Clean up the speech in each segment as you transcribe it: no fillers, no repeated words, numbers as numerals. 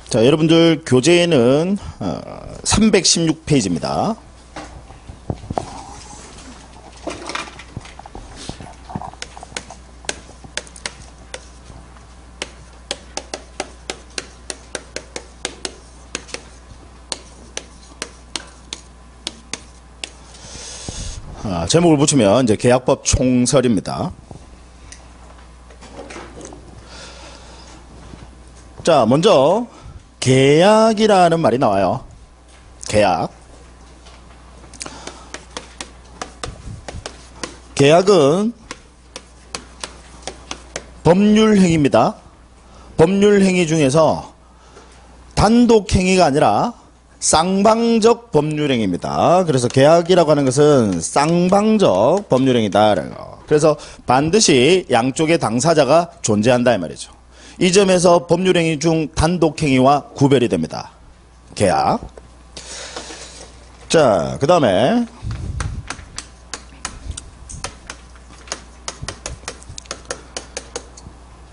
자, 여러분들 교재에는 316페이지입니다. 제목을 붙이면 이제 계약법 총설입니다. 자, 먼저 계약이라는 말이 나와요. 계약. 계약은 법률행위입니다. 법률행위 중에서 단독행위가 아니라 쌍방적 법률행위입니다. 그래서 계약이라고 하는 것은 쌍방적 법률행위다. 그래서 반드시 양쪽의 당사자가 존재한다 이 말이죠. 이 점에서 법률행위 중 단독행위와 구별이 됩니다. 계약. 자, 그 다음에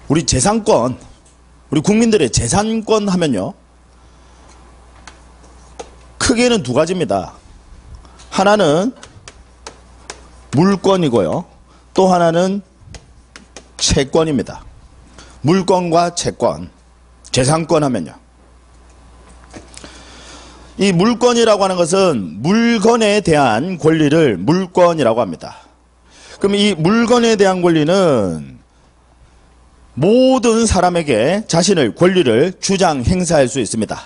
우리 재산권, 우리 국민들의 재산권 하면요, 크게는 두 가지입니다. 하나는 물권이고요, 또 하나는 채권입니다. 물권과 채권, 재산권 하면요, 이 물권이라고 하는 것은 물건에 대한 권리를 물권이라고 합니다. 그럼 이 물건에 대한 권리는 모든 사람에게 자신의 권리를 주장 행사할 수 있습니다.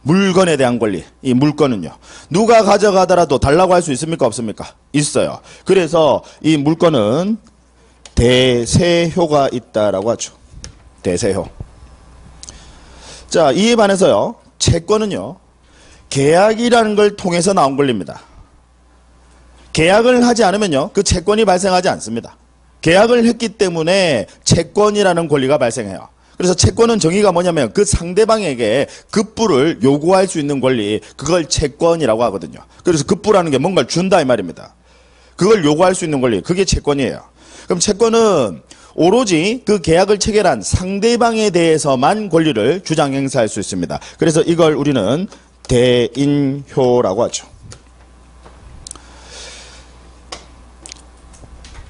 물건에 대한 권리, 이 물건은요, 누가 가져가더라도 달라고 할 수 있습니까 없습니까? 있어요. 그래서 이 물건은 대세효가 있다라고 하죠. 대세효. 자, 이에 반해서요, 채권은요, 계약이라는 걸 통해서 나온 권리입니다. 계약을 하지 않으면요, 그 채권이 발생하지 않습니다. 계약을 했기 때문에 채권이라는 권리가 발생해요. 그래서 채권은 정의가 뭐냐면 그 상대방에게 급부를 요구할 수 있는 권리, 그걸 채권이라고 하거든요. 그래서 급부라는 게 뭔가를 준다 이 말입니다. 그걸 요구할 수 있는 권리, 그게 채권이에요. 그럼 채권은 오로지 그 계약을 체결한 상대방에 대해서만 권리를 주장 행사할 수 있습니다. 그래서 이걸 우리는 대인효라고 하죠.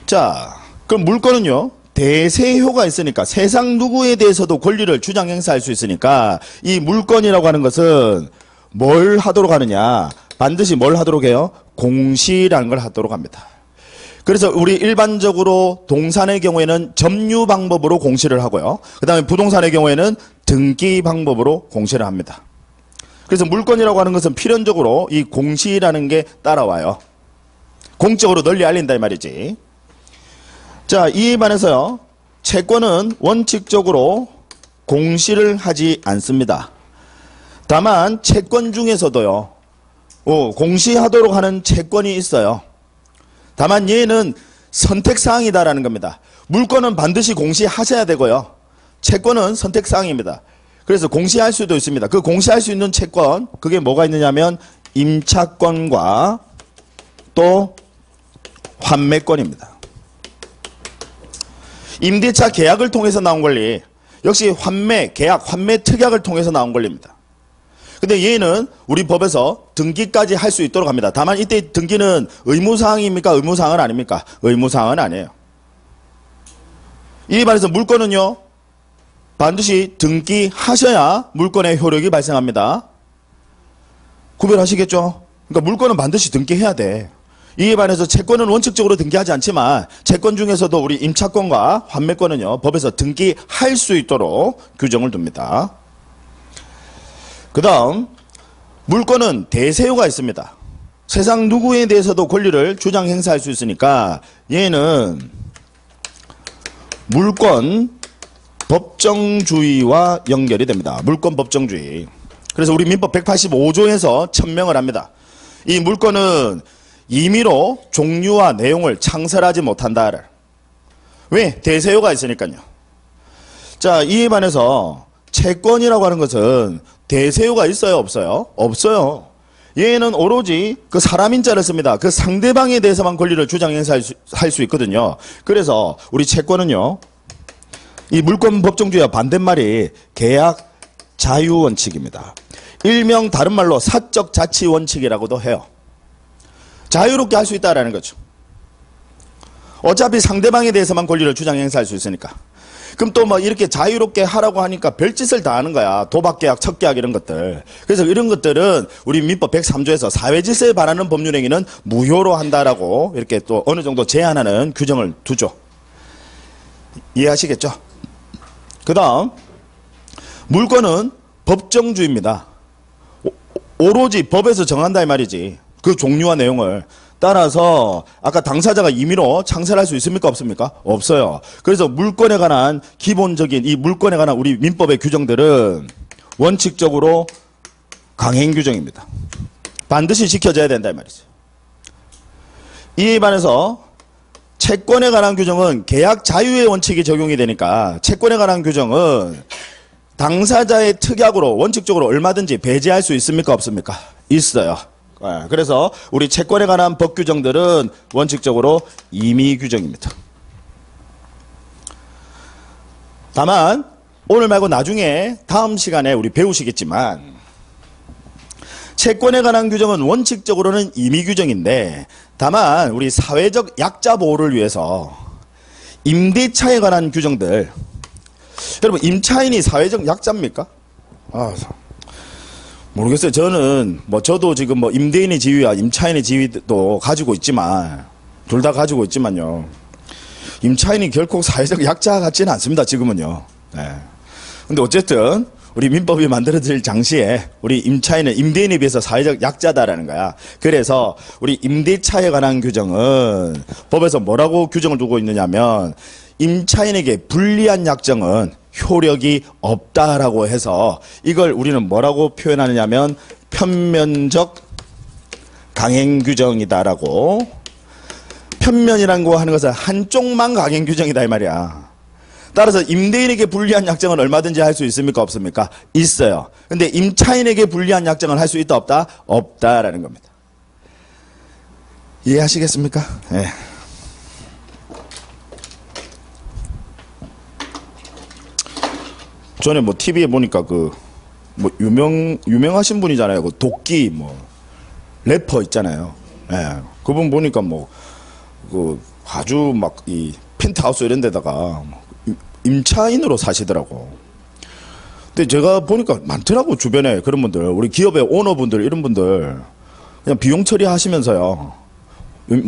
자, 그럼 물건은요, 대세효가 있으니까 세상 누구에 대해서도 권리를 주장 행사할 수 있으니까 이 물건이라고 하는 것은 뭘 하도록 하느냐, 반드시 뭘 하도록 해요? 공시라는 걸 하도록 합니다. 그래서 우리 일반적으로 동산의 경우에는 점유 방법으로 공시를 하고요, 그 다음에 부동산의 경우에는 등기 방법으로 공시를 합니다. 그래서 물건이라고 하는 것은 필연적으로 이 공시라는 게 따라와요. 공적으로 널리 알린다 이 말이지. 자, 이에 반해서요, 채권은 원칙적으로 공시를 하지 않습니다. 다만 채권 중에서도요, 공시하도록 하는 채권이 있어요. 다만 얘는 선택사항이다라는 겁니다. 물건은 반드시 공시하셔야 되고요, 채권은 선택사항입니다. 그래서 공시할 수도 있습니다. 그 공시할 수 있는 채권, 그게 뭐가 있느냐면 임차권과 또 환매권입니다. 임대차 계약을 통해서 나온 권리, 역시 환매, 계약, 환매 특약을 통해서 나온 권리입니다. 근데 얘는 우리 법에서 등기까지 할 수 있도록 합니다. 다만 이때 등기는 의무사항입니까? 의무사항은 아닙니까? 의무사항은 아니에요. 이에 반해서 물건은요, 반드시 등기하셔야 물건의 효력이 발생합니다. 구별하시겠죠? 그러니까 물건은 반드시 등기해야 돼. 이에 반해서 채권은 원칙적으로 등기하지 않지만 채권 중에서도 우리 임차권과 환매권은요, 법에서 등기할 수 있도록 규정을 둡니다. 그 다음, 물건은 대세효가 있습니다. 세상 누구에 대해서도 권리를 주장 행사할 수 있으니까 얘는 물권 법정주의와 연결이 됩니다. 물권 법정주의. 그래서 우리 민법 185조에서 천명을 합니다. 이 물권은 임의로 종류와 내용을 창설하지 못한다. 왜? 대세효가 있으니까요. 자, 이에 반해서 채권이라고 하는 것은 대세효가 있어요 없어요? 없어요. 얘는 오로지 그 사람인자를 씁니다. 그 상대방에 대해서만 권리를 주장 행사할 수 있거든요. 그래서 우리 채권은요, 이 물권 법정주의와 반대말이 계약, 자유원칙입니다. 일명 다른 말로 사적 자치 원칙이라고도 해요. 자유롭게 할 수 있다라는 거죠. 어차피 상대방에 대해서만 권리를 주장 행사할 수 있으니까. 그럼 또 뭐 이렇게 자유롭게 하라고 하니까 별짓을 다 하는 거야. 도박계약, 척계약 이런 것들. 그래서 이런 것들은 우리 민법 103조에서 사회질서에 반하는 법률행위는 무효로 한다라고 이렇게 또 어느 정도 제한하는 규정을 두죠. 이해하시겠죠? 그 다음 물권은 법정주의입니다. 오로지 법에서 정한다 이 말이지. 그 종류와 내용을. 따라서 아까 당사자가 임의로 창설할 수 있습니까? 없습니까? 없어요. 그래서 물권에 관한 기본적인 이 물권에 관한 우리 민법의 규정들은 원칙적으로 강행 규정입니다. 반드시 지켜져야 된다 이 말이죠. 이에 반해서 채권에 관한 규정은 계약 자유의 원칙이 적용이 되니까 채권에 관한 규정은 당사자의 특약으로 원칙적으로 얼마든지 배제할 수 있습니까? 없습니까? 있어요. 그래서 우리 채권에 관한 법 규정들은 원칙적으로 임의 규정입니다. 다만 오늘 말고 나중에 다음 시간에 우리 배우시겠지만 채권에 관한 규정은 원칙적으로는 임의 규정인데 다만 우리 사회적 약자 보호를 위해서 임대차에 관한 규정들 여러분 임차인이 사회적 약자입니까? 모르겠어요. 저는 저도 지금 임대인의 지위와 임차인의 지위도 가지고 있지만 둘 다 가지고 있지만요. 임차인이 결코 사회적 약자 같지는 않습니다. 지금은요. 네. 근데 어쨌든 우리 민법이 만들어질 당시에 우리 임차인은 임대인에 비해서 사회적 약자다라는 거야. 그래서 우리 임대차에 관한 규정은 법에서 뭐라고 규정을 두고 있느냐면 임차인에게 불리한 약정은 효력이 없다라고 해서 이걸 우리는 뭐라고 표현하느냐면 편면적 강행 규정이다라고. 편면이라고 하는 것은 한쪽만 강행 규정이다 이 말이야. 따라서 임대인에게 불리한 약정은 얼마든지 할 수 있습니까? 없습니까? 있어요. 근데 임차인에게 불리한 약정을 할 수 있다 없다? 없다라는 겁니다. 이해하시겠습니까? 네. 전에 TV에 보니까 유명하신 분이잖아요. 도끼 래퍼 있잖아요. 예. 그분 보니까 아주 이 펜트하우스 이런 데다가 임차인으로 사시더라고. 근데 제가 보니까 많더라고 주변에 그런 분들. 우리 기업의 오너분들 이런 분들 그냥 비용 처리하시면서요.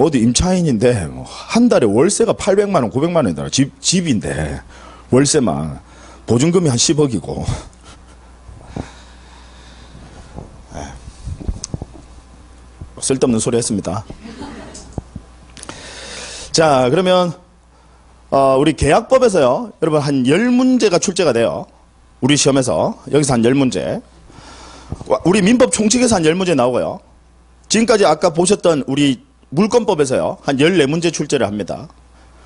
어디 임차인인데 한 달에 월세가 800만 원, 900만 원이더라. 집인데 월세만. 보증금이 한 10억이고. 쓸데없는 소리 했습니다. 자, 그러면 우리 계약법에서요. 여러분 한 10문제가 출제가 돼요. 우리 시험에서. 여기서 한 10문제. 우리 민법 총칙에서 한 10문제 나오고요. 지금까지 아까 보셨던 우리 물권법에서요. 한 14문제 출제를 합니다.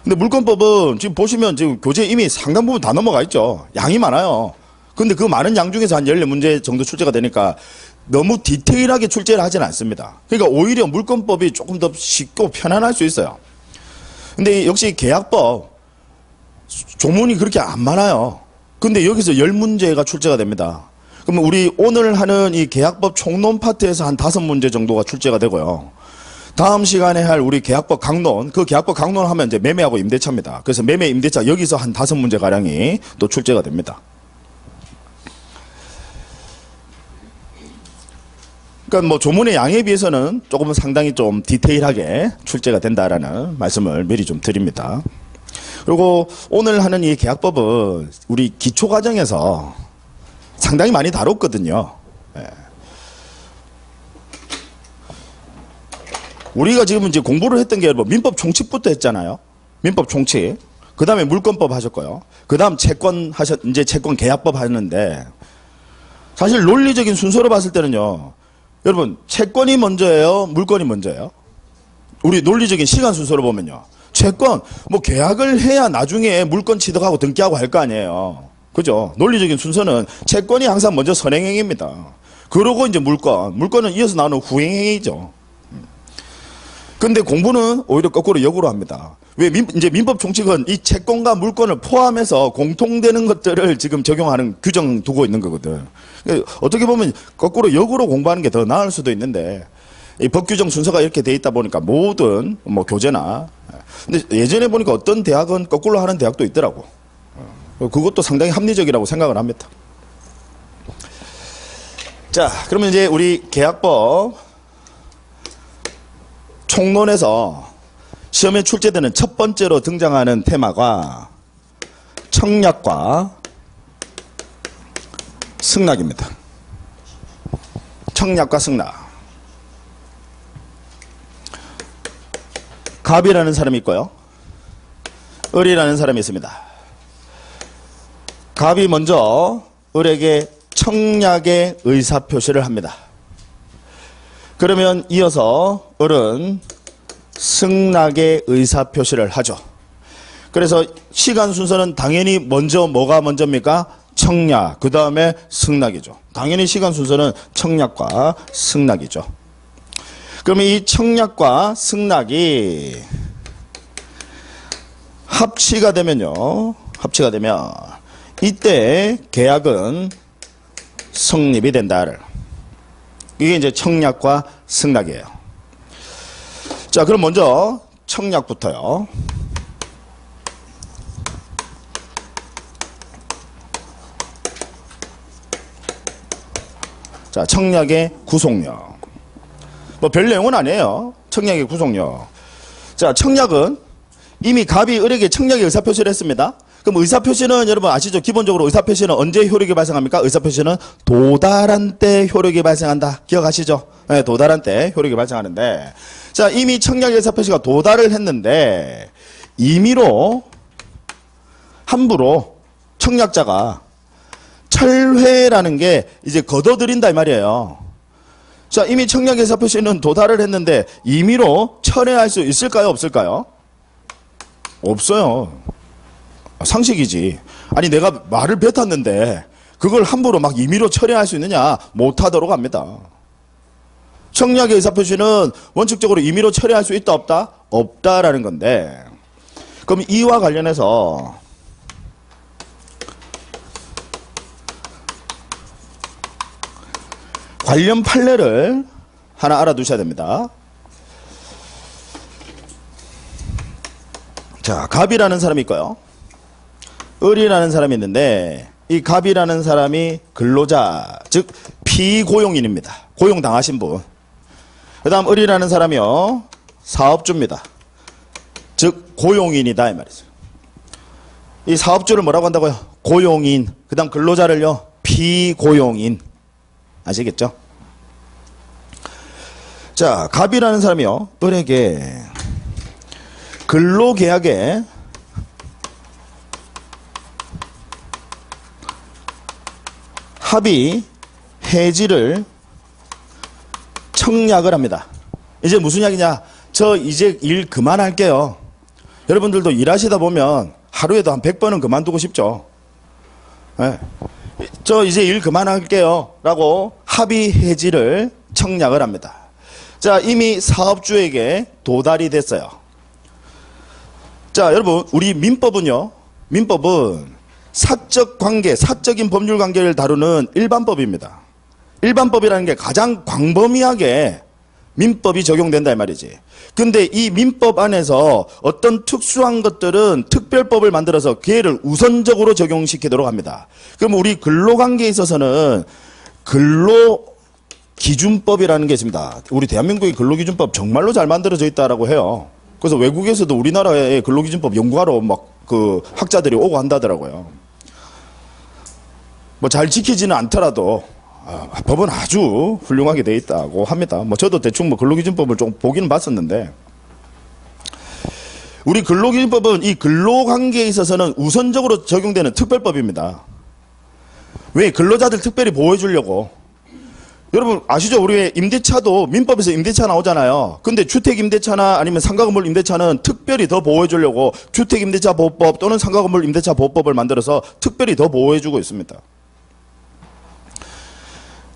근데 물권법은 지금 보시면 지금 교재 이미 상당 부분 다 넘어가 있죠. 양이 많아요. 근데 그 많은 양 중에서 한 14문제 정도 출제가 되니까 너무 디테일하게 출제를 하지는 않습니다. 그러니까 오히려 물권법이 조금 더 쉽고 편안할 수 있어요. 근데 역시 계약법 조문이 그렇게 안 많아요. 근데 여기서 10문제가 출제가 됩니다. 그러면 우리 오늘 하는 이 계약법 총론 파트에서 한 5문제 정도가 출제가 되고요. 다음 시간에 할 우리 계약법 강론, 그 계약법 강론 하면 이제 매매하고 임대차입니다. 그래서 매매, 임대차 여기서 한 5문제 가량이 또 출제가 됩니다. 그러니까 조문의 양에 비해서는 조금은 상당히 좀 디테일하게 출제가 된다라는 말씀을 미리 좀 드립니다. 그리고 오늘 하는 이 계약법은 우리 기초과정에서 상당히 많이 다뤘거든요. 네. 우리가 지금 이제 공부를 했던 게 민법 총칙부터 했잖아요. 민법 총칙. 그 다음에 물권법 하셨고요. 그 다음 이제 채권 계약법 하는데 사실 논리적인 순서로 봤을 때는요. 여러분 채권이 먼저예요? 물권이 먼저예요? 우리 논리적인 시간 순서로 보면요. 채권 계약을 해야 나중에 물권 취득하고 등기하고 할 거 아니에요. 그죠? 논리적인 순서는 채권이 항상 먼저 선행행위입니다. 그러고 이제 물권은 이어서 나오는 후행행위죠. 근데 공부는 오히려 거꾸로 역으로 합니다. 왜 이제 민법 총칙은 이 채권과 물권을 포함해서 공통되는 것들을 지금 적용하는 규정 두고 있는 거거든. 그러니까 어떻게 보면 거꾸로 역으로 공부하는 게 더 나을 수도 있는데 이 법 규정 순서가 이렇게 돼 있다 보니까 모든 뭐 교재나 근데 예전에 보니까 어떤 대학은 거꾸로 하는 대학도 있더라고. 그것도 상당히 합리적이라고 생각을 합니다. 자, 그러면 이제 우리 계약법 총론에서 시험에 출제되는 첫 번째로 등장하는 테마가 청약과 승낙입니다. 청약과 승낙. 갑이라는 사람이 있고요. 을이라는 사람이 있습니다. 갑이 먼저 을에게 청약의 의사표시를 합니다. 그러면 이어서 을은 승낙의 의사표시를 하죠. 그래서 시간 순서는 당연히 먼저 뭐가 먼저입니까? 청약, 그 다음에 승낙이죠. 당연히 시간 순서는 청약과 승낙이죠. 그러면 이 청약과 승낙이 합치가 되면요. 합치가 되면 이때 계약은 성립이 된다를. 이게 이제 청약과 승낙이에요. 자, 그럼 먼저 청약부터요. 자, 청약의 구속력. 뭐 별 내용은 아니에요. 청약의 구속력. 자, 청약은 이미 갑이 을에게 청약의 의사표시를 했습니다. 그럼 의사표시는 여러분 아시죠? 기본적으로 의사표시는 언제 효력이 발생합니까? 의사표시는 도달한 때 효력이 발생한다. 기억하시죠? 네, 도달한 때 효력이 발생하는데, 자, 이미 청약의 의사표시가 도달을 했는데 임의로 함부로 청약자가 철회라는 게 이제 거둬들인다 이 말이에요. 자, 이미 청약의 의사표시는 도달을 했는데 임의로 철회할 수 있을까요? 없을까요? 없어요. 상식이지. 아니 내가 말을 뱉었는데 그걸 함부로 막 임의로 철회할 수 있느냐? 못하도록 합니다. 청약의 의사표시는 원칙적으로 임의로 철회할 수 있다 없다? 없다라는 건데, 그럼 이와 관련해서 관련 판례를 하나 알아두셔야 됩니다. 자, 갑이라는 사람이 있고요. 을이라는 사람이 있는데 이 갑이라는 사람이 근로자, 즉 피고용인입니다. 고용당하신 분. 그 다음 을이라는 사람이요. 사업주입니다. 즉 고용인이다 이 말이죠. 이 사업주를 뭐라고 한다고요? 고용인. 그 다음 근로자를요. 피고용인. 아시겠죠? 자, 갑이라는 사람이요. 을에게 근로계약에 합의 해지를 청약을 합니다. 이제 무슨 이야기냐? 저 이제 일 그만할게요. 여러분들도 일하시다 보면 하루에도 한 100번은 그만두고 싶죠. 네. 저 이제 일 그만할게요 라고 합의 해지를 청약을 합니다. 자, 이미 사업주에게 도달이 됐어요. 자, 여러분 우리 민법은요. 민법은 사적 관계, 사적인 법률 관계를 다루는 일반법입니다. 일반법이라는 게 가장 광범위하게 민법이 적용된다 이 말이지. 근데 이 민법 안에서 어떤 특수한 것들은 특별법을 만들어서 걔를 우선적으로 적용시키도록 합니다. 그럼 우리 근로관계에 있어서는 근로기준법이라는 게 있습니다. 우리 대한민국의 근로기준법 정말로 잘 만들어져 있다라고 해요. 그래서 외국에서도 우리나라의 근로기준법 연구하러 막 그 학자들이 오고 한다더라고요. 뭐 잘 지키지는 않더라도 법은 아주 훌륭하게 돼 있다고 합니다. 뭐 저도 대충 뭐 근로기준법을 좀 보기는 봤었는데, 우리 근로기준법은 이 근로관계에 있어서는 우선적으로 적용되는 특별법입니다. 왜? 근로자들 특별히 보호해 주려고. 여러분 아시죠? 우리 임대차도 민법에서 임대차 나오잖아요. 근데 주택임대차나 아니면 상가건물 임대차는 특별히 더 보호해 주려고 주택임대차 보호법 또는 상가건물 임대차 보호법을 만들어서 특별히 더 보호해 주고 있습니다.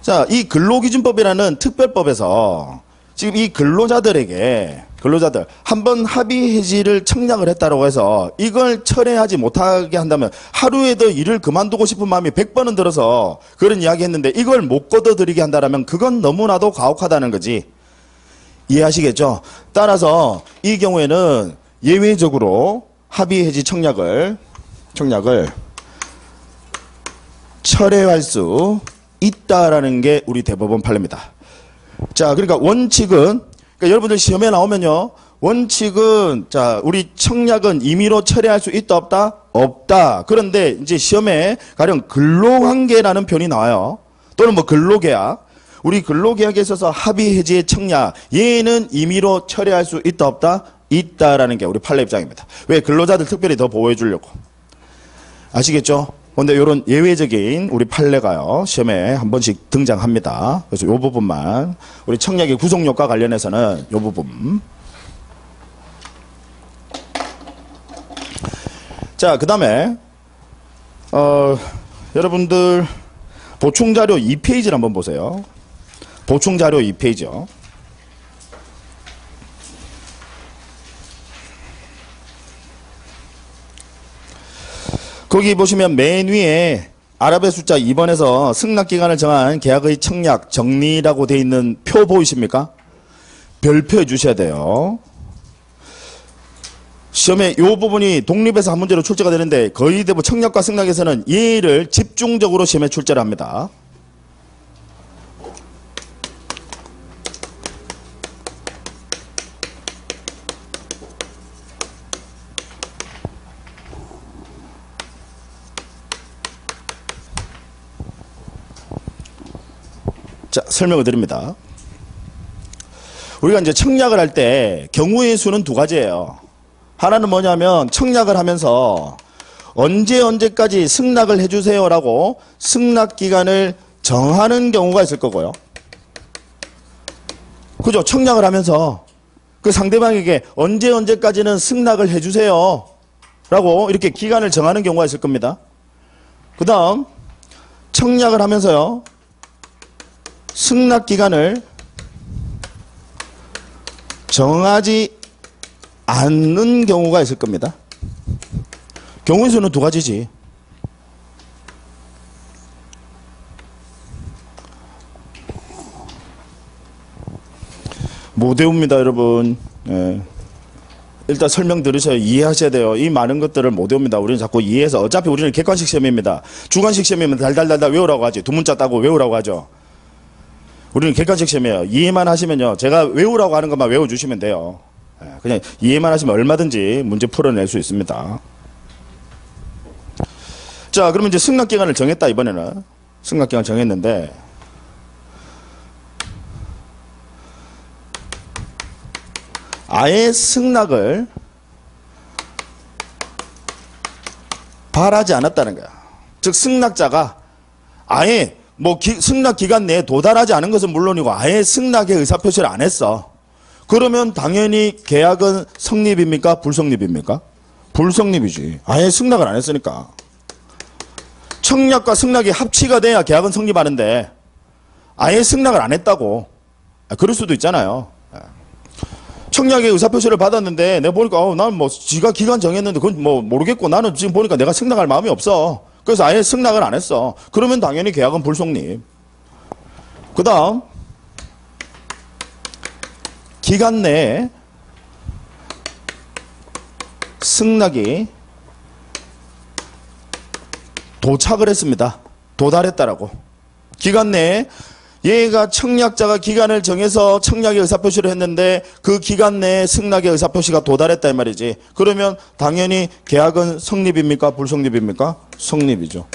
자, 이 근로기준법이라는 특별법에서 지금 이 근로자들에게 근로자들 한번 합의 해지를 청약을 했다고 해서 이걸 철회하지 못하게 한다면 하루에 더 일을 그만두고 싶은 마음이 100번은 들어서 그런 이야기 했는데 이걸 못 걷어들이게 한다면 그건 너무나도 가혹하다는 거지. 이해하시겠죠? 따라서 이 경우에는 예외적으로 합의 해지 청약을 철회할 수 있다라는 게 우리 대법원 판례입니다. 자, 그러니까 원칙은, 그러니까 여러분들 시험에 나오면요, 원칙은, 자, 우리 청약은 임의로 철회할 수 있다, 없다? 없다. 그런데 이제 시험에 가령 근로관계라는 표현이 나와요. 또는 뭐 근로계약. 우리 근로계약에 있어서 합의 해지의 청약, 얘는 임의로 철회할 수 있다, 없다? 있다라는 게 우리 판례 입장입니다. 왜? 근로자들 특별히 더 보호해 주려고. 아시겠죠? 근데 이런 예외적인 우리 판례가요, 시험에 한 번씩 등장합니다. 그래서 이 부분만, 우리 청약의 구속력과 관련해서는 이 부분. 자, 그 다음에, 여러분들, 보충자료 2페이지를 한번 보세요. 보충자료 2페이지요. 거기 보시면 맨 위에 아랍의 숫자 2번에서 승낙기간을 정한 계약의 청약 정리라고 되어 있는 표 보이십니까? 별표해 주셔야 돼요. 시험에 이 부분이 독립해서 한 문제로 출제가 되는데 거의 대부분 청약과 승낙에서는 얘를 집중적으로 시험에 출제를 합니다. 자, 설명을 드립니다. 우리가 이제 청약을 할 때 경우의 수는 두 가지예요. 하나는 뭐냐면 청약을 하면서 언제까지 승낙을 해주세요라고 승낙 기간을 정하는 경우가 있을 거고요. 그죠? 청약을 하면서 그 상대방에게 언제까지는 승낙을 해주세요 라고 이렇게 기간을 정하는 경우가 있을 겁니다. 그 다음 청약을 하면서요, 승낙 기간을 정하지 않는 경우가 있을 겁니다. 경우의 수는 두 가지지. 못 외웁니다, 여러분. 예. 일단 설명 들으셔야 이해하셔야 돼요. 이 많은 것들을 못 외웁니다. 우리는 자꾸 이해해서, 어차피 우리는 객관식 시험입니다. 주관식 시험이면 달달달달 외우라고 하지. 두 문자 따고 외우라고 하죠. 우리는 객관식 시험이에요. 이해만 하시면요, 제가 외우라고 하는 것만 외워주시면 돼요. 그냥 이해만 하시면 얼마든지 문제 풀어낼 수 있습니다. 자, 그러면 이제 승낙기간을 정했다. 이번에는 승낙기간 정했는데, 아예 승낙을 바라지 않았다는 거야. 즉 승낙자가 아예 뭐 승낙 기간 내에 도달하지 않은 것은 물론이고 아예 승낙의 의사표시를 안 했어. 그러면 당연히 계약은 성립입니까? 불성립입니까? 불성립이지. 아예 승낙을 안 했으니까. 청약과 승낙이 합치가 돼야 계약은 성립하는데 아예 승낙을 안 했다고. 그럴 수도 있잖아요. 청약의 의사표시를 받았는데 내가 보니까 나는 뭐 지가 기간 정했는데 그건 뭐 모르겠고 나는 지금 보니까 내가 승낙할 마음이 없어. 그래서 아예 승낙을 안 했어. 그러면 당연히 계약은 불성립. 그 다음 기간 내에 승낙이 도착을 했습니다. 도달했다라고. 기간 내에 얘가 청약자가 기간을 정해서 청약의 의사표시를 했는데 그 기간 내에 승낙의 의사표시가 도달했다 이 말이지. 그러면 당연히 계약은 성립입니까? 불성립입니까? 성립이죠.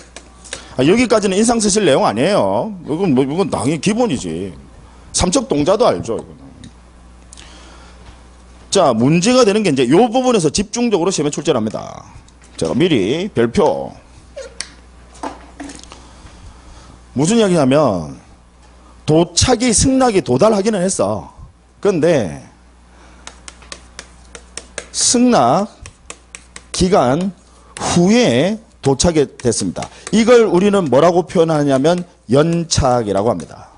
여기까지는 인상 쓰실 내용 아니에요. 이건 당연히 기본이지. 삼척 동자도 알죠. 이거는. 자, 문제가 되는 게 이제 이 부분에서 집중적으로 시험에 출제를 합니다. 제가 미리 별표. 무슨 이야기냐면 도착이 승낙이 도달하기는 했어. 그런데 승낙 기간 후에 도착이 됐습니다. 이걸 우리는 뭐라고 표현하냐면 연착이라고 합니다.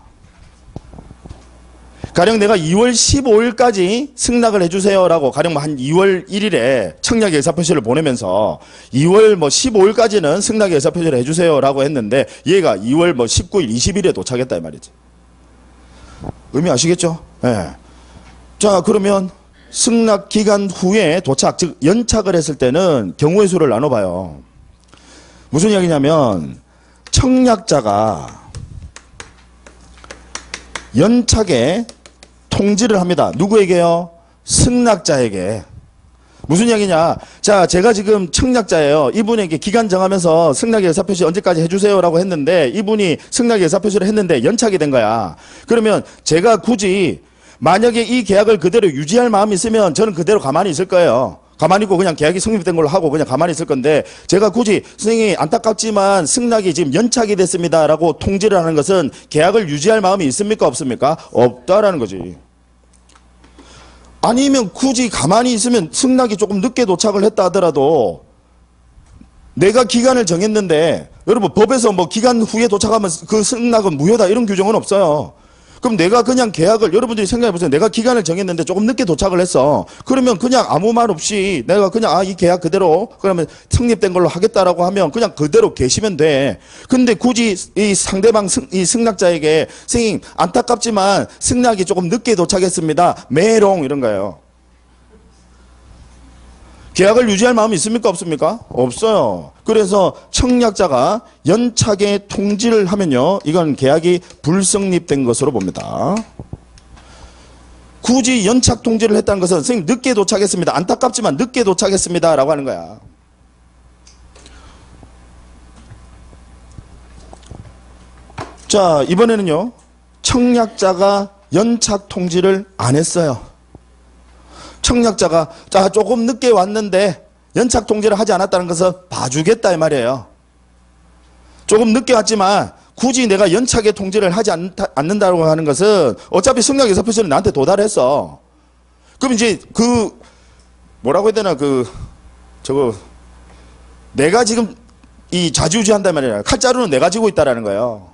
가령 내가 2월 15일까지 승낙을 해주세요라고 가령 한 2월 1일에 청약의 의사표시를 보내면서 2월 15일까지는 승낙의 의사표시를 해주세요라고 했는데 얘가 2월 19일, 20일에 도착했다 이 말이지. 의미 아시겠죠? 예. 자, 그러면 승낙 기간 후에 도착, 즉 연착을 했을 때는 경우의 수를 나눠봐요. 무슨 이야기냐면 청약자가 연착에 통지를 합니다. 누구에게요? 승낙자에게. 무슨 이야기냐? 자, 제가 지금 청약자예요. 이분에게 기간 정하면서 승낙의 의사표시 언제까지 해주세요라고 했는데 이분이 승낙의 의사표시를 했는데 연착이 된 거야. 그러면 제가 굳이 만약에 이 계약을 그대로 유지할 마음이 있으면 저는 그대로 가만히 있을 거예요. 가만히 있고 그냥 계약이 성립된 걸로 하고 그냥 가만히 있을 건데 제가 굳이 선생님이 안타깝지만 승낙이 지금 연착이 됐습니다라고 통지를 하는 것은 계약을 유지할 마음이 있습니까? 없습니까? 없다라는 거지. 아니면 굳이 가만히 있으면 승낙이 조금 늦게 도착을 했다 하더라도 내가 기간을 정했는데 여러분 법에서 기간 후에 도착하면 그 승낙은 무효다 이런 규정은 없어요. 그럼 내가 그냥 계약을 여러분들이 생각해 보세요. 내가 기간을 정했는데 조금 늦게 도착을 했어. 그러면 그냥 아무 말 없이 내가 그냥 이 계약 그대로 그러면 성립된 걸로 하겠다라고 하면 그냥 그대로 계시면 돼. 근데 굳이 이 상대방 이 승낙자에게 선생님 안타깝지만 승낙이 조금 늦게 도착했습니다. 메롱 이런 거예요. 계약을 유지할 마음이 있습니까? 없습니까? 없어요. 그래서 청약자가 연착에 통지를 하면요. 이건 계약이 불성립된 것으로 봅니다. 굳이 연착 통지를 했다는 것은 선생님 늦게 도착했습니다. 안타깝지만 늦게 도착했습니다. 라고 하는 거야. 자, 이번에는요. 청약자가 연착 통지를 안 했어요. 청약자가 자 조금 늦게 왔는데 연착 통지를 하지 않았다는 것은 봐주겠다 이 말이에요. 조금 늦게 왔지만 굳이 내가 연착에 통지를 하지 않는다고 하는 것은 어차피 승낙 의사표시는 나한테 도달했어. 그럼 이제 그 뭐라고 해야 되나 내가 지금 이 좌지우지한단 말이야. 칼자루는 내가 쥐고 있다라는 거예요.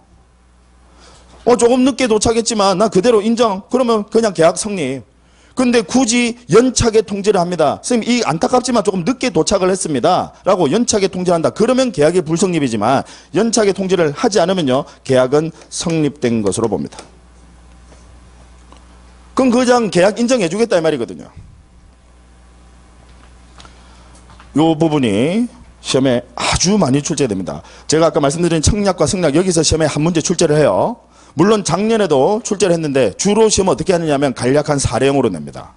조금 늦게 도착했지만 나 그대로 인정. 그러면 그냥 계약 성립. 근데 굳이 연착에 통지를 합니다. 선생님 이 안타깝지만 조금 늦게 도착을 했습니다. 라고 연착에 통지한다. 그러면 계약이 불성립이지만 연착에 통지를 하지 않으면요. 계약은 성립된 것으로 봅니다. 그럼 그냥 계약 인정해 주겠다 이 말이거든요. 이 부분이 시험에 아주 많이 출제됩니다. 제가 아까 말씀드린 청약과 승낙 여기서 시험에 한 문제 출제를 해요. 물론 작년에도 출제를 했는데 주로 시험 어떻게 하느냐면 간략한 사례형으로 냅니다.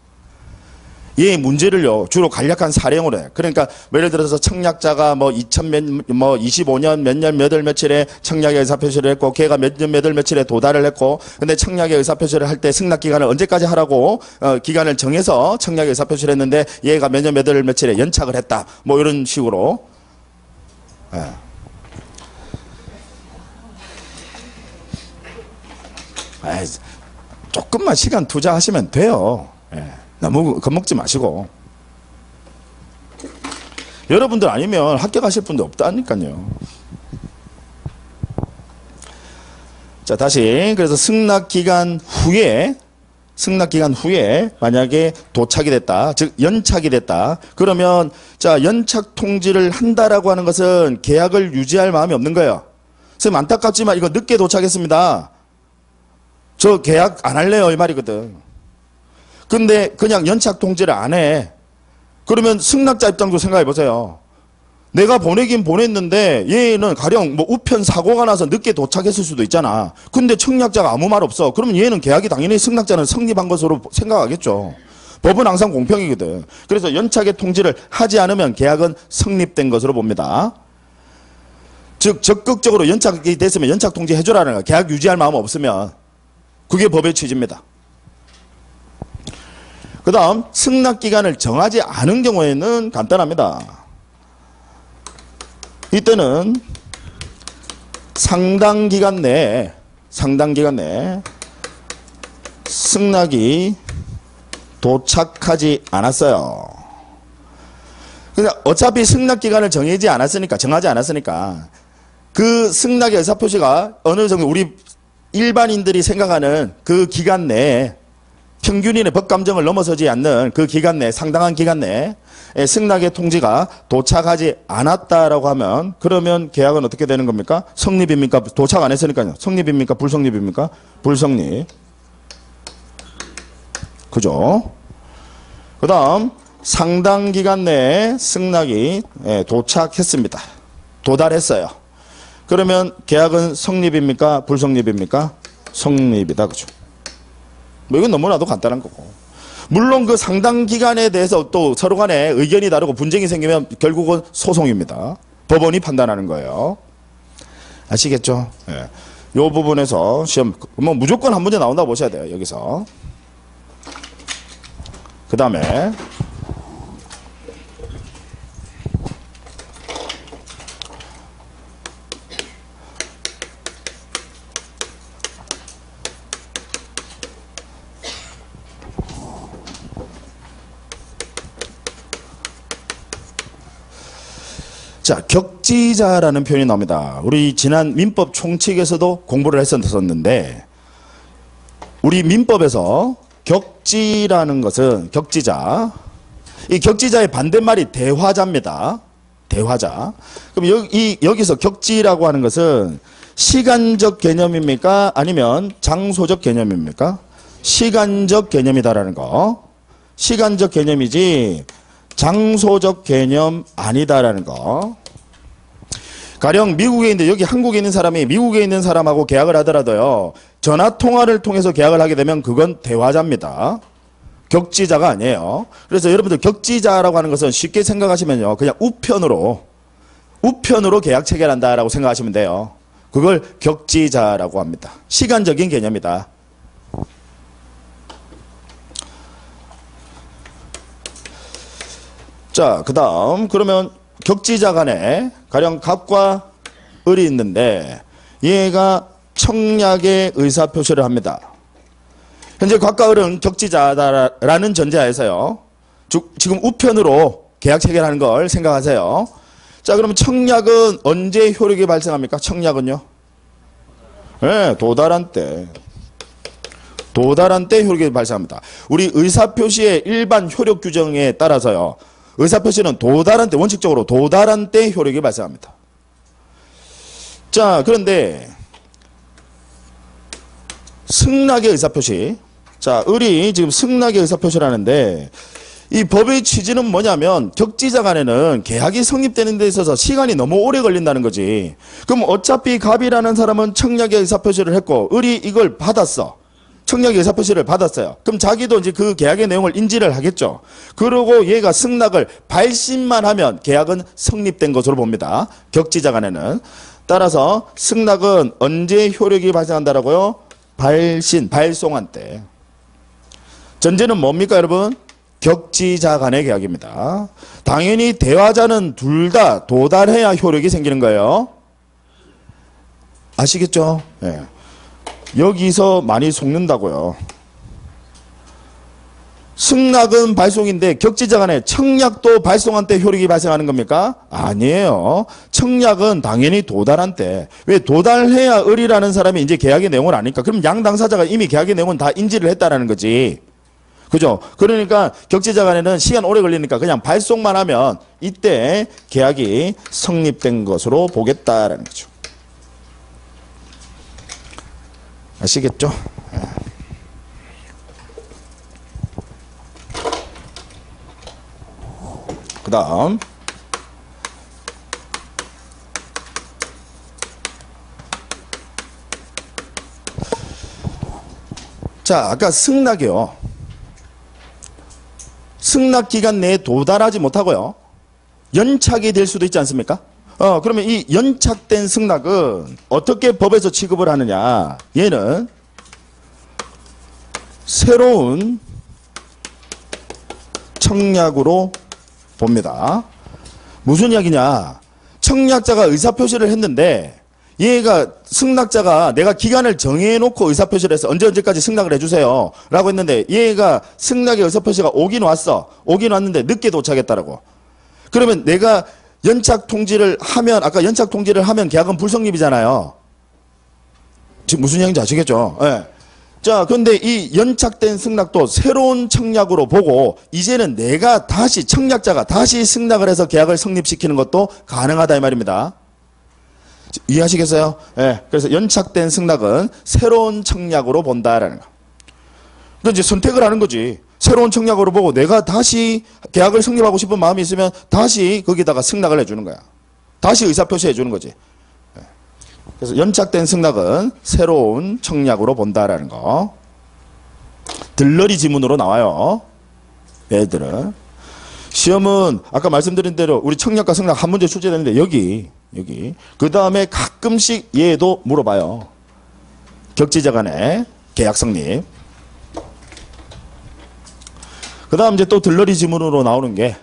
이 문제를요 주로 간략한 사례형으로 해요. 그러니까 예를 들어서 청약자가 25년 몇 년 몇 월 며칠에 청약의 의사표시를 했고 걔가 몇 년 몇 월 며칠에 도달을 했고 근데 청약의 의사표시를 할 때 승낙 기간을 언제까지 하라고 기간을 정해서 청약의 의사표시를 했는데 얘가 몇 년 몇 월 며칠에 연착을 했다. 이런 식으로. 조금만 시간 투자하시면 돼요. 너무 겁먹지 마시고. 여러분들 아니면 합격하실 분도 없다니까요. 자, 다시 그래서 승낙 기간 후에 만약에 도착이 됐다, 즉 연착이 됐다. 그러면 자 연착 통지를 한다라고 하는 것은 계약을 유지할 마음이 없는 거예요. 선생님 안타깝지만 이거 늦게 도착했습니다. 저 계약 안 할래요 이 말이거든. 근데 그냥 연착 통지를 안 해. 그러면 승낙자 입장도 생각해 보세요. 내가 보내긴 보냈는데 얘는 가령 우편 사고가 나서 늦게 도착했을 수도 있잖아. 근데 청약자가 아무 말 없어. 그러면 얘는 계약이 당연히 승낙자는 성립한 것으로 생각하겠죠. 법은 항상 공평이거든. 그래서 연착의 통지를 하지 않으면 계약은 성립된 것으로 봅니다. 즉 적극적으로 연착이 됐으면 연착 통지 해줘라는 거야. 계약 유지할 마음 없으면. 그게 법의 취지입니다. 그 다음 승낙기간을 정하지 않은 경우에는 간단합니다. 이때는 상당 기간 내에 승낙이 도착하지 않았어요. 그러니까 어차피 승낙기간을 정하지 않았으니까 그 승낙의 의사표시가 어느 정도 우리 일반인들이 생각하는 그 기간 내에 평균인의 법감정을 넘어서지 않는 그 기간 내, 상당한 기간 내에 승낙의 통지가 도착하지 않았다라고 하면, 그러면 계약은 어떻게 되는 겁니까? 성립입니까? 도착 안 했으니까요. 성립입니까? 불성립입니까? 불성립. 그죠? 그 다음, 상당 기간 내에 승낙이 도착했습니다. 도달했어요. 그러면 계약은 성립입니까? 불성립입니까? 성립이다. 그죠? 뭐 이건 너무나도 간단한 거고. 물론 그 상당 기간에 대해서 또 서로 간에 의견이 다르고 분쟁이 생기면 결국은 소송입니다. 법원이 판단하는 거예요. 아시겠죠? 예. 요 부분에서 시험, 뭐 무조건 한 문제 나온다고 보셔야 돼요. 여기서. 그 다음에 자, 격지자라는 표현이 나옵니다. 우리 지난 민법 총칙에서도 공부를 했었는데, 우리 민법에서 격지라는 것은 격지자, 이 격지자의 반대말이 대화자입니다. 대화자. 그럼 여기서 격지라고 하는 것은 시간적 개념입니까? 아니면 장소적 개념입니까? 시간적 개념이다라는 거. 시간적 개념이지 장소적 개념 아니다라는 거. 가령 미국에 있는데 여기 한국에 있는 사람이 미국에 있는 사람하고 계약을 하더라도요, 전화 통화를 통해서 계약을 하게 되면 그건 대화자입니다. 격지자가 아니에요. 그래서 여러분들 격지자라고 하는 것은 쉽게 생각하시면요, 그냥 우편으로 계약 체결한다라고 생각하시면 돼요. 그걸 격지자라고 합니다. 시간적인 개념이다. 자, 그 다음, 그러면 격지자 간에 가령 갑과 을이 있는데 얘가 청약의 의사표시를 합니다. 현재 갑과 을은 격지자라는 전제하에서요, 지금 우편으로 계약 체결하는 걸 생각하세요. 자, 그러면 청약은 언제 효력이 발생합니까? 청약은요? 네, 도달한 때 효력이 발생합니다. 우리 의사표시의 일반 효력 규정에 따라서요, 의사표시는 도달한 때, 원칙적으로 도달한 때 효력이 발생합니다. 자, 그런데 승낙의 의사표시. 자, 을이 지금 승낙의 의사표시를 하는데, 이 법의 취지는 뭐냐면 격지자 간에는 계약이 성립되는 데 있어서 시간이 너무 오래 걸린다는 거지. 그럼 어차피 갑이라는 사람은 청약의 의사표시를 했고 을이 이걸 받았어. 청약의 의사표시를 받았어요. 그럼 자기도 이제 그 계약의 내용을 인지를 하겠죠. 그러고 얘가 승낙을 발신만 하면 계약은 성립된 것으로 봅니다. 격지자 간에는. 따라서 승낙은 언제 효력이 발생한다라고요? 발송한 때. 전제는 뭡니까, 여러분? 격지자 간의 계약입니다. 당연히 대화자는 둘 다 도달해야 효력이 생기는 거예요. 아시겠죠? 네. 여기서 많이 속는다고요. 승낙은 발송인데 격지자 간에 청약도 발송한 때 효력이 발생하는 겁니까? 아니에요. 청약은 당연히 도달한 때. 왜? 도달해야 을이라는 사람이 이제 계약의 내용을 아니까. 그럼 양 당사자가 이미 계약의 내용은 다 인지를 했다라는 거지. 그죠? 그러니까 격지자 간에는 시간 오래 걸리니까 그냥 발송만 하면 이때 계약이 성립된 것으로 보겠다라는 거죠. 아시겠죠? 그 다음 자, 아까 승낙이요. 승낙 기간 내에 도달하지 못하고요, 연착이 될 수도 있지 않습니까? 그러면 이 연착된 승낙은 어떻게 법에서 취급을 하느냐. 얘는 새로운 청약으로 봅니다. 무슨 이야기냐. 청약자가 의사표시를 했는데 얘가 승낙자가 내가 기간을 정해놓고 의사표시를 해서 언제까지 승낙을 해주세요 라고 했는데 얘가 승낙의 의사표시가 오긴 왔어. 오긴 왔는데 늦게 도착했다라고. 그러면 내가 연착 통지를 하면, 아까 연착 통지를 하면 계약은 불성립이잖아요. 지금 무슨 이야기인지 아시겠죠? 네. 자, 근데 이 연착된 승낙도 새로운 청약으로 보고 이제는 내가 다시 청약자가 다시 승낙을 해서 계약을 성립시키는 것도 가능하다 이 말입니다. 이해하시겠어요? 네, 그래서 연착된 승낙은 새로운 청약으로 본다라는 거. 그러니까 이제 선택을 하는 거지. 새로운 청약으로 보고 내가 다시 계약을 성립하고 싶은 마음이 있으면 다시 거기다가 승낙을 해주는 거야. 다시 의사표시 해주는 거지. 그래서 연착된 승낙은 새로운 청약으로 본다라는 거. 들러리 지문으로 나와요. 얘들은. 시험은 아까 말씀드린 대로 우리 청약과 승낙 한 문제 출제되는데 여기. 그 다음에 가끔씩 얘도 물어봐요. 격지자 간의 계약 성립. 그 다음 이제 또 들러리 지문으로 나오는 게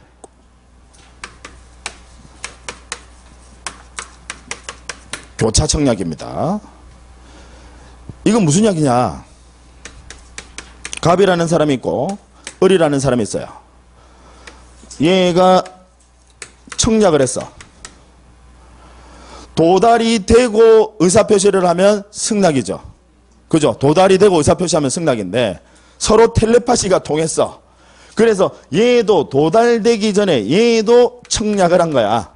교차 청약입니다. 이건 무슨 이야기냐? 갑이라는 사람이 있고 을이라는 사람이 있어요. 얘가 청약을 했어. 도달이 되고 의사표시를 하면 승낙이죠. 그죠? 도달이 되고 의사표시하면 승낙인데 서로 텔레파시가 통했어. 그래서 얘도 도달되기 전에 얘도 청약을 한 거야.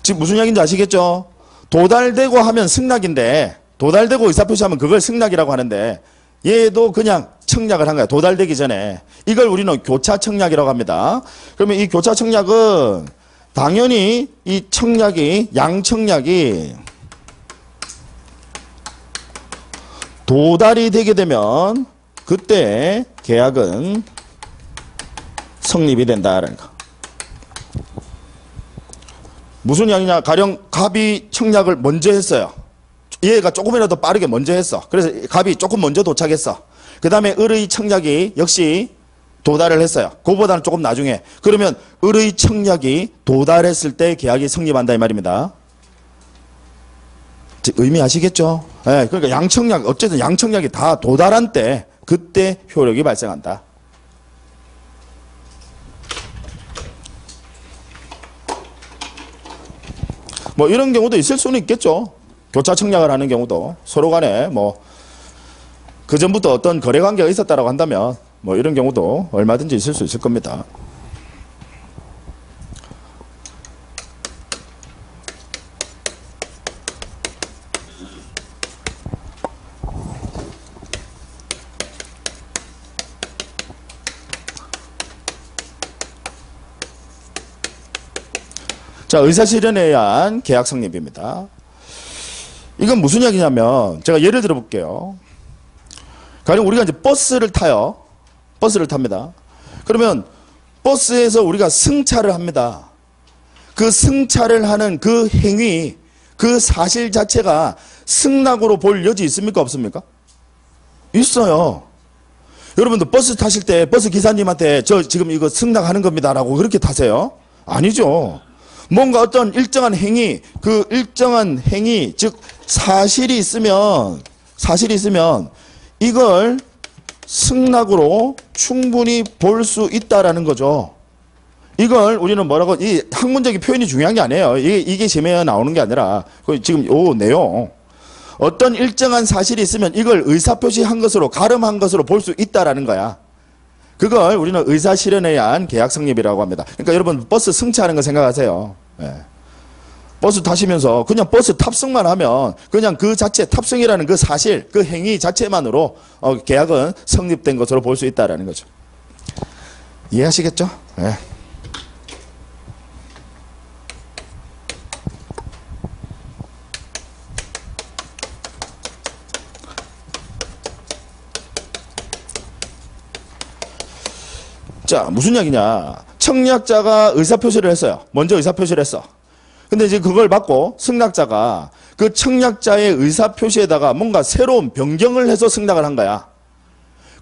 지금 무슨 이야기인지 아시겠죠? 도달되고 하면 승낙인데 도달되고 의사표시하면 그걸 승낙이라고 하는데 얘도 그냥 청약을 한 거야. 도달되기 전에. 이걸 우리는 교차 청약이라고 합니다. 그러면 이 교차 청약은 당연히 이 청약이 양청약이 도달이 되게 되면 그때 계약은 성립이 된다라는 거. 무슨 이야기냐? 가령 갑이 청약을 먼저 했어요. 얘가 조금이라도 빠르게 먼저 했어. 그래서 갑이 조금 먼저 도착했어. 그 다음에 을의 청약이 역시 도달을 했어요. 그거보다는 조금 나중에. 그러면 을의 청약이 도달했을 때 계약이 성립한다 이 말입니다. 의미 아시겠죠? 네, 그러니까 양청약, 어쨌든 양청약이 다 도달한 때 그때 효력이 발생한다. 뭐 이런 경우도 있을 수는 있겠죠. 교차 청약을 하는 경우도 서로 간에 뭐 그전부터 어떤 거래 관계가 있었다라고 한다면 뭐 이런 경우도 얼마든지 있을 수 있을 겁니다. 자, 의사실현에 의한 계약 성립입니다. 이건 무슨 이야기냐면 제가 예를 들어 볼게요. 가령 우리가 이제 버스를 타요. 버스를 탑니다. 그러면 버스에서 우리가 승차를 합니다. 그 승차를 하는 그 행위, 그 사실 자체가 승낙으로 볼 여지 있습니까? 없습니까? 있어요. 여러분들 버스 타실 때 버스 기사님한테 저 지금 이거 승낙하는 겁니다라고 그렇게 타세요? 아니죠. 뭔가 어떤 일정한 행위, 그 일정한 행위, 즉 사실이 있으면 이걸 승낙으로 충분히 볼 수 있다라는 거죠. 이걸 우리는 뭐라고, 이 학문적인 표현이 중요한 게 아니에요. 이게 재미에 나오는 게 아니라 지금 요 내용. 어떤 일정한 사실이 있으면 이걸 의사표시한 것으로 가름한 것으로 볼 수 있다라는 거야. 그걸 우리는 의사실현에 의한 계약 성립이라고 합니다. 그러니까 여러분 버스 승차하는 거 생각하세요. 예. 버스 타시면서 그냥 버스 탑승만 하면 그냥 그 자체 탑승이라는 그 사실, 그 행위 자체만으로 계약은 성립된 것으로 볼 수 있다라는 거죠. 이해하시겠죠? 예. 자, 무슨 이야기냐? 청약자가 의사표시를 했어요. 먼저 의사표시를 했어. 근데 이제 그걸 받고 승낙자가 그 청약자의 의사표시에다가 뭔가 새로운 변경을 해서 승낙을 한 거야.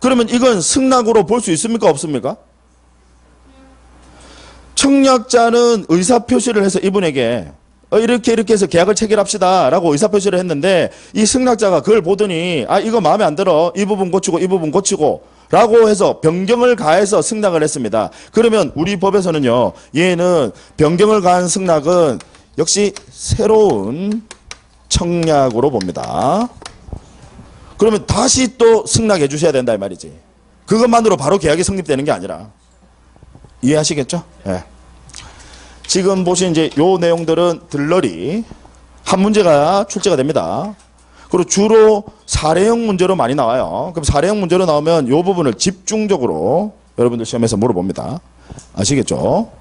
그러면 이건 승낙으로 볼 수 있습니까? 없습니까? 청약자는 의사표시를 해서 이분에게 이렇게 해서 계약을 체결합시다 라고 의사표시를 했는데 이 승낙자가 그걸 보더니 이거 마음에 안 들어. 이 부분 고치고 이 부분 고치고 라고 해서 변경을 가해서 승낙을 했습니다. 그러면 우리 법에서는요, 얘는 변경을 가한 승낙은 역시 새로운 청약으로 봅니다. 그러면 다시 또 승낙해 주셔야 된다 이 말이지. 그것만으로 바로 계약이 성립되는 게 아니라. 이해하시겠죠? 예. 지금 보신 이제 요 내용들은 들러리 한 문제가 출제가 됩니다. 그리고 주로 사례형 문제로 많이 나와요. 그럼 사례형 문제로 나오면 요 부분을 집중적으로 여러분들 시험에서 물어봅니다. 아시겠죠?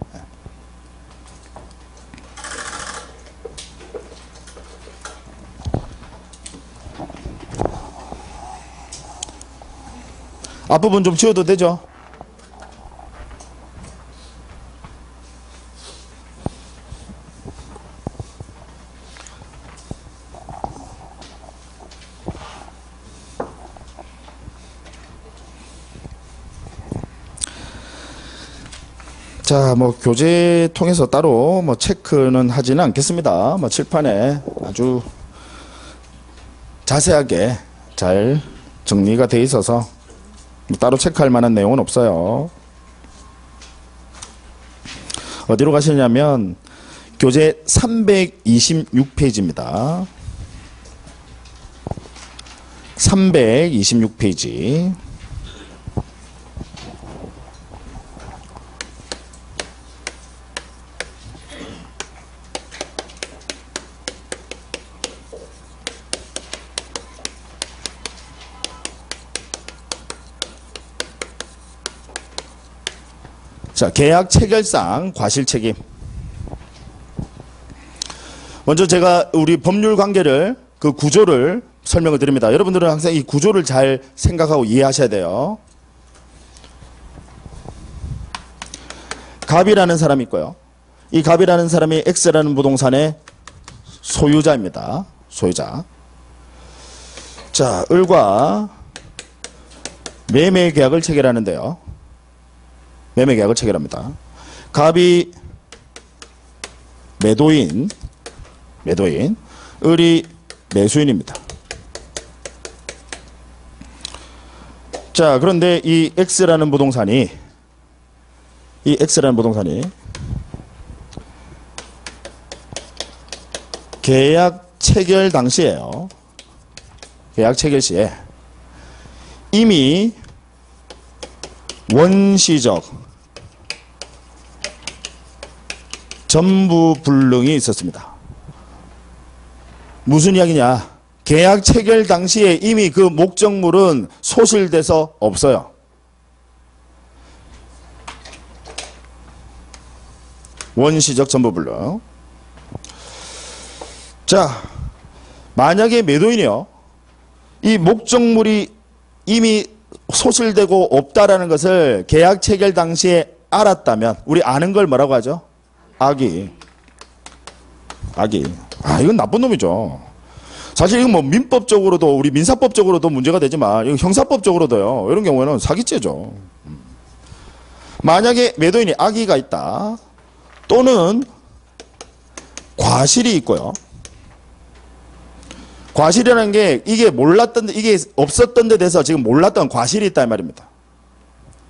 앞부분 좀 지워도 되죠? 자, 뭐 교재 통해서 따로 뭐 체크는 하지는 않겠습니다. 뭐 칠판에 아주 자세하게 잘 정리가 돼 있어서 뭐 따로 체크할 만한 내용은 없어요. 어디로 가시냐면 교재 326페이지입니다. 326페이지. 자, 계약 체결상 과실 책임. 먼저 제가 우리 법률 관계를 그 구조를 설명을 드립니다. 여러분들은 항상 이 구조를 잘 생각하고 이해하셔야 돼요. 갑이라는 사람이 있고요. 이 갑이라는 사람이 X라는 부동산의 소유자입니다. 소유자. 자, 을과 매매 계약을 체결하는데요. 매매 계약을 체결합니다. 갑이 매도인, 을이 매수인입니다. 자, 그런데 이 X라는 부동산이 계약 체결 당시에요. 계약 체결 시에 이미 원시적 전부불능이 있었습니다. 무슨 이야기냐? 계약 체결 당시에 이미 그 목적물은 소실돼서 없어요. 원시적 전부불능. 자, 만약에 매도인이요, 이 목적물이 이미 소실되고 없다라는 것을 계약 체결 당시에 알았다면, 우리 아는 걸 뭐라고 하죠? 악이. 이건 나쁜 놈이죠. 사실 이건 뭐 민법적으로도, 우리 민사법적으로도 문제가 되지만, 이거 형사법적으로도요, 이런 경우에는 사기죄죠. 만약에 매도인이 악의가 있다, 또는 과실이 있고요. 과실이라는 게 이게 없었던 데 대해서 지금 몰랐던 과실이 있다 이 말입니다.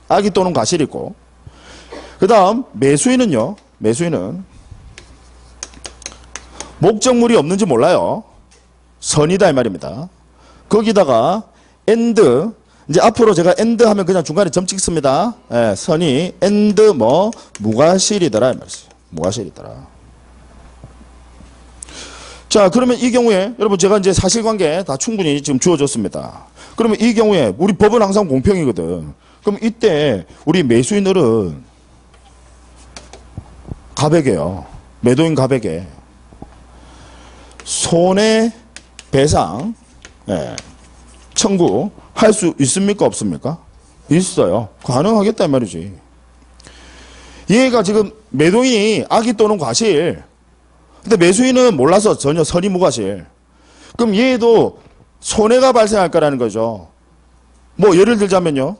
악의 또는 과실이 있고. 그 다음 매수인은요. 매수인은 목적물이 없는지 몰라요. 선이다 이 말입니다. 거기다가 and, 이제 앞으로 제가 and 하면 그냥 중간에 점 찍습니다. 예, 선이 and 뭐 무과실이더라 이 말이죠. 무과실이더라. 자, 그러면 이 경우에 여러분 제가 이제 사실관계 다 충분히 지금 주어졌습니다. 그러면 이 경우에 우리 법은 항상 공평이거든. 그럼 이때 우리 매수인들은 갑에게요. 매도인 갑에게 손해배상 청구할 수 있습니까? 없습니까? 있어요. 가능하겠다 이 말이지. 얘가 지금 매도인이 악의 또는 과실, 근데 매수인은 몰라서 전혀 선의 무과실. 그럼 얘도 손해가 발생할 거라는 거죠. 뭐 예를 들자면요.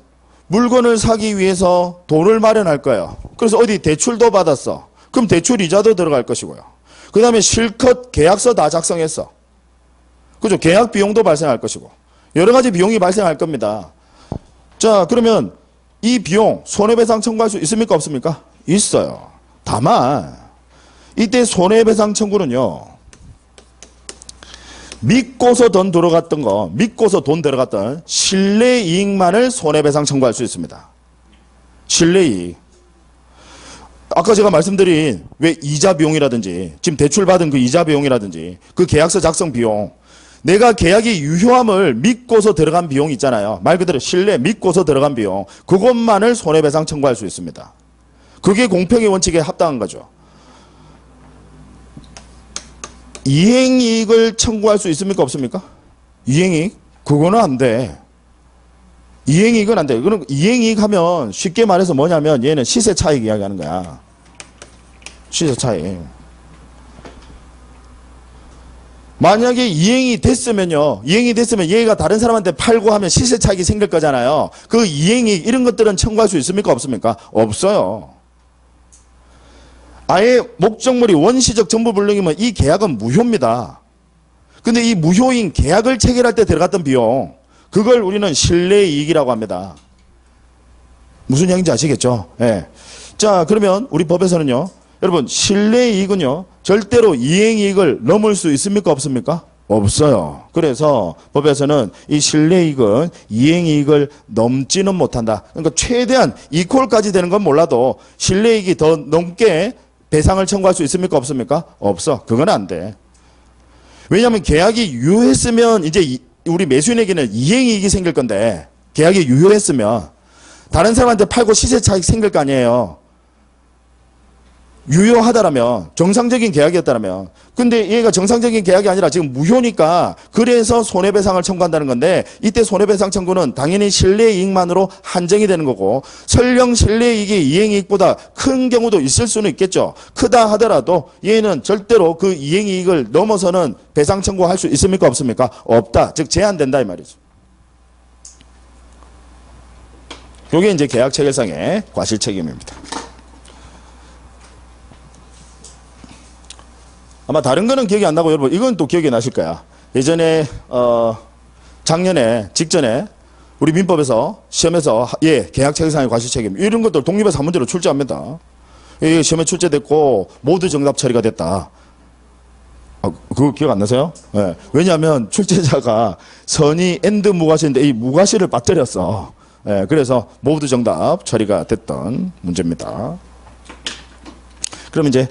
물건을 사기 위해서 돈을 마련할 거예요. 그래서 어디 대출도 받았어. 그럼 대출 이자도 들어갈 것이고요. 그 다음에 실컷 계약서 다 작성했어. 그죠? 계약 비용도 발생할 것이고. 여러 가지 비용이 발생할 겁니다. 자, 그러면 이 비용 손해배상 청구할 수 있습니까? 없습니까? 있어요. 다만 이때 손해배상 청구는요, 믿고서 돈 들어갔던 실내이익만을 손해배상 청구할 수 있습니다. 실내이익. 아까 제가 말씀드린 왜 이자 비용이라든지 지금 대출받은 그 이자 비용이라든지 그 계약서 작성 비용, 내가 계약이 유효함을 믿고서 들어간 비용 있잖아요. 말 그대로 신뢰 믿고서 들어간 비용, 그것만을 손해배상 청구할 수 있습니다. 그게 공평의 원칙에 합당한 거죠. 이행이익을 청구할 수 있습니까? 없습니까? 이행이익? 그거는 안 돼. 이행이익은 안 돼. 그럼 이행이익 하면 쉽게 말해서 뭐냐면 얘는 시세 차익 이야기하는 거야. 시세 차익. 만약에 이행이 됐으면요. 이행이 됐으면 얘가 다른 사람한테 팔고 하면 시세 차익이 생길 거잖아요. 그 이행이익 이런 것들은 청구할 수 있습니까? 없습니까? 없어요. 아예 목적물이 원시적 전부불능이면 이 계약은 무효입니다. 근데 이 무효인 계약을 체결할 때 들어갔던 비용, 그걸 우리는 실내이익이라고 합니다. 무슨 얘기인지 아시겠죠? 예. 자, 그러면 우리 법에서는요. 여러분, 실내이익은요. 절대로 이행이익을 넘을 수 있습니까? 없습니까? 없어요. 그래서 법에서는 이 실내이익은 이행이익을 넘지는 못한다. 그러니까 최대한 이퀄까지 되는 건 몰라도 실내이익이 더 넘게 배상을 청구할 수 있습니까? 없습니까? 없어. 그건 안 돼. 왜냐하면 계약이 유효했으면 이제 우리 매수인에게는 이행이익이 생길 건데, 계약이 유효했으면 다른 사람한테 팔고 시세 차익 생길 거 아니에요. 유효하다라면, 정상적인 계약이었다라면. 근데 얘가 정상적인 계약이 아니라 지금 무효니까 그래서 손해배상을 청구한다는 건데, 이때 손해배상 청구는 당연히 실내이익만으로 한정이 되는 거고, 설령 실내이익이 이행이익보다 큰 경우도 있을 수는 있겠죠. 크다 하더라도 얘는 절대로 그 이행이익을 넘어서는 배상 청구할 수 있습니까? 없습니까? 없다. 즉 제한된다 이 말이죠. 이게 이제 계약 체결상의 과실책임입니다. 아마 다른 거는 기억이 안 나고 여러분 이건 또 기억이 나실 거야. 예전에 작년에 직전에 우리 민법에서 시험에서 계약 체결상의 과실책임 이런 것들 독립해서 한 문제로 출제합니다. 시험에 출제됐고 모두 정답 처리가 됐다. 그거 기억 안 나세요? 네. 왜냐하면 출제자가 선이 엔드 무과시인데 이 무과시를 빠뜨렸어. 네. 그래서 모두 정답 처리가 됐던 문제입니다. 그럼 이제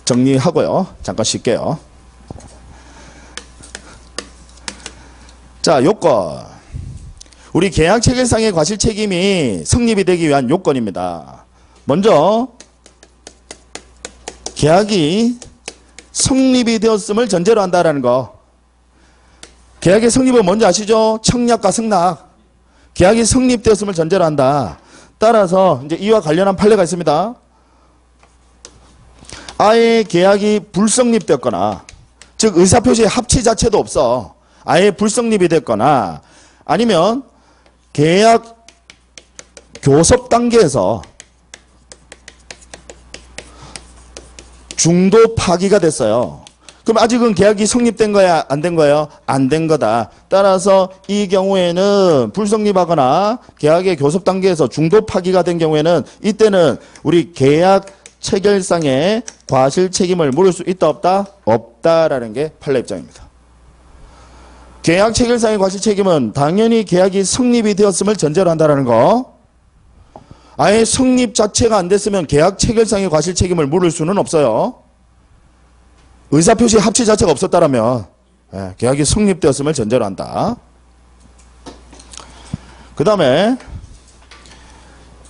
정리하고요. 잠깐 쉴게요. 자, 요건. 우리 계약 체결상의 과실 책임이 성립이 되기 위한 요건입니다. 먼저 계약이 성립이 되었음을 전제로 한다라는 거. 계약의 성립은 뭔지 아시죠? 청약과 승낙. 계약이 성립되었음을 전제로 한다. 따라서 이제 이와 관련한 판례가 있습니다. 아예 계약이 불성립되었거나, 즉 의사표시의 합치 자체도 없어. 아예 불성립이 됐거나, 아니면 계약 교섭 단계에서 중도 파기가 됐어요. 그럼 아직은 계약이 성립된 거야? 안 된 거예요? 안 된 거다. 따라서 이 경우에는 불성립하거나 계약의 교섭 단계에서 중도 파기가 된 경우에는 이때는 우리 계약 체결상의 과실 책임을 물을 수 있다 없다? 없다라는 게 판례 입장입니다. 계약 체결상의 과실 책임은 당연히 계약이 성립이 되었음을 전제로 한다는 거. 아예 성립 자체가 안 됐으면 계약 체결상의 과실 책임을 물을 수는 없어요. 의사표시 합치 자체가 없었다라면 계약이 성립되었음을 전제로 한다. 그 다음에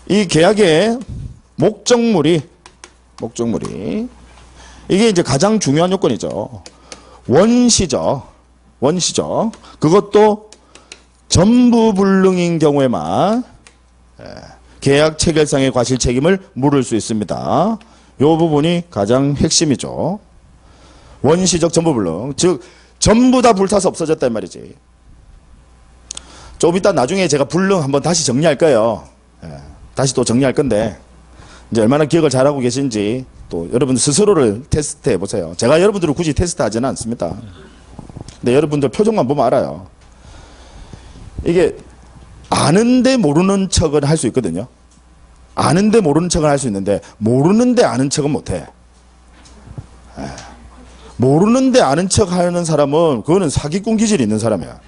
이 계약의 목적물이 이게 이제 가장 중요한 요건이죠. 원시적 그것도 전부불능인 경우에만 계약 체결상의 과실 책임을 물을 수 있습니다. 이 부분이 가장 핵심이죠. 원시적 전부불능, 즉 전부 다 불타서 없어졌단 말이지. 좀 이따 나중에 제가 불능 한번 다시 정리할 거예요. 다시 또 정리할 건데 이제 얼마나 기억을 잘하고 계신지 또 여러분들 스스로를 테스트해 보세요. 제가 여러분들을 굳이 테스트하지는 않습니다. 근데 여러분들 표정만 보면 알아요. 이게 아는데 모르는 척은 할 수 있거든요. 아는데 모르는 척은 할 수 있는데 모르는데 아는 척은 못해. 모르는데 아는 척 하는 사람은 그거는 사기꾼 기질이 있는 사람이야.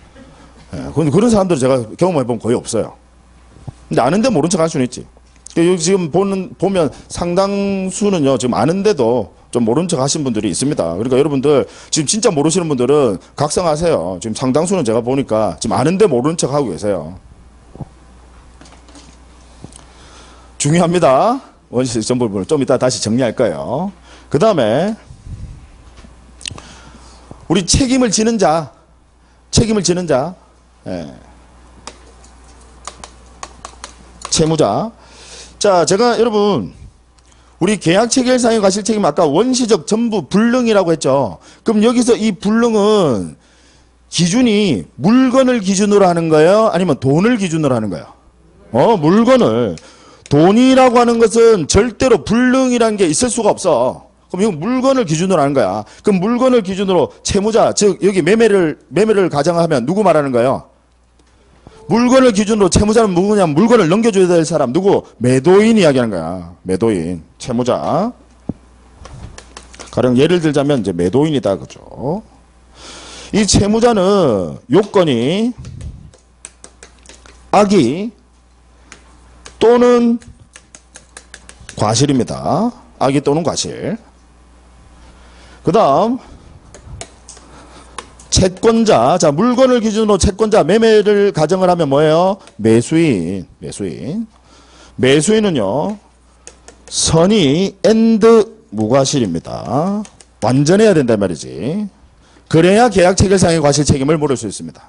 예, 그런 사람들 제가 경험해보면 거의 없어요. 근데 아는데 모른 척 할 수는 있지. 여기 지금 보면 상당수는요, 지금 아는데도 좀 모른 척 하신 분들이 있습니다. 그러니까 여러분들 지금 진짜 모르시는 분들은 각성하세요. 지금 상당수는 제가 보니까 지금 아는데 모르는 척 하고 계세요. 중요합니다. 원시 정보를 좀 이따 다시 정리할 거예요. 그 다음에 우리 책임을 지는 자, 예. 채무자. 자, 제가 여러분 우리 계약 체결상의 과실책임 아까 원시적 전부 불능이라고 했죠. 그럼 여기서 이 불능은 기준이 물건을 기준으로 하는 거예요? 아니면 돈을 기준으로 하는 거예요? 물건을. 돈이라고 하는 것은 절대로 불능이라는 게 있을 수가 없어. 그럼 이건 물건을 기준으로 하는 거야. 그럼 물건을 기준으로 채무자, 즉 여기 매매를 가정하면 누구 말하는 거예요? 물건을 기준으로 채무자는 누구냐면 물건을 넘겨줘야 될 사람 누구? 매도인 이야기하는 거야. 매도인, 채무자. 가령 예를 들자면 이제 매도인이다 그죠? 이 채무자는 요건이 악의 또는 과실입니다. 악의 또는 과실. 그 다음 채권자. 자, 물건을 기준으로 채권자, 매매를 가정을 하면 뭐예요? 매수인. 매수인은요, 선의 앤드 무과실입니다. 완전해야 된단 말이지. 그래야 계약 체결상의 과실 책임을 물을 수 있습니다.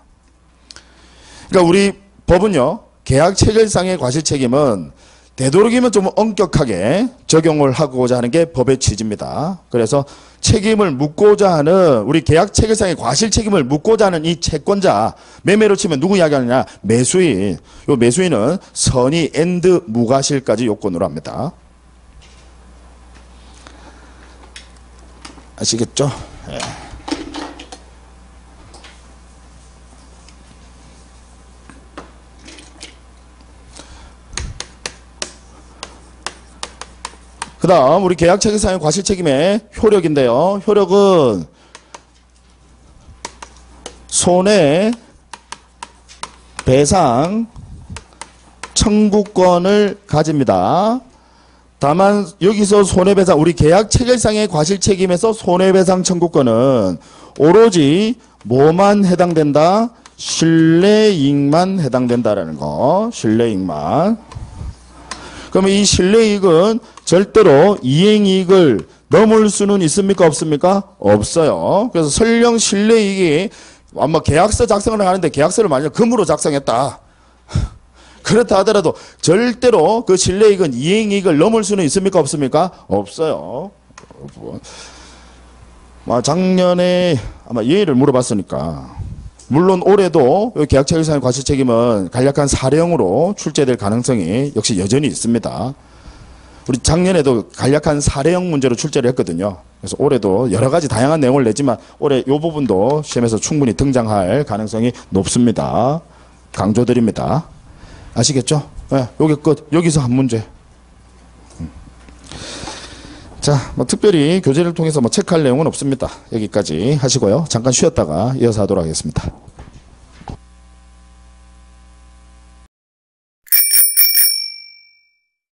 그러니까 우리 법은요, 계약 체결상의 과실 책임은 되도록이면 좀 엄격하게 적용을 하고자 하는 게 법의 취지입니다. 그래서 책임을 묻고자 하는 우리 계약 체결상의 과실 책임을 묻고자 하는 이 채권자, 매매로 치면 누구 이야기하느냐? 매수인. 요 매수인은 선의 앤드 무과실까지 요건으로 합니다. 아시겠죠? 예. 그 다음 우리 계약 체결상의 과실 책임의 효력인데요. 효력은 손해배상 청구권을 가집니다. 다만 여기서 손해배상 우리 계약 체결상의 과실 책임에서 손해배상 청구권은 오로지 뭐만 해당된다? 실내이익만 해당된다라는 거. 실내이익만. 그러면 이 실내이익은 절대로 이행이익을 넘을 수는 있습니까? 없습니까? 없어요. 그래서 설령 실내이익이 아마 계약서 작성을 하는데 계약서를 만약 금으로 작성했다. 그렇다 하더라도 절대로 그 실내이익은 이행이익을 넘을 수는 있습니까? 없습니까? 없어요. 작년에 아마 예의를 물어봤으니까. 물론 올해도 계약 체결상의 과실 책임은 간략한 사례형으로 출제될 가능성이 역시 여전히 있습니다. 우리 작년에도 간략한 사례형 문제로 출제를 했거든요. 그래서 올해도 여러 가지 다양한 내용을 내지만 올해 이 부분도 시험에서 충분히 등장할 가능성이 높습니다. 강조드립니다. 아시겠죠? 네, 요게 끝. 여기서 한 문제. 자, 특별히 교재를 통해서 체크할 내용은 없습니다. 여기까지 하시고요. 잠깐 쉬었다가 이어서 하도록 하겠습니다.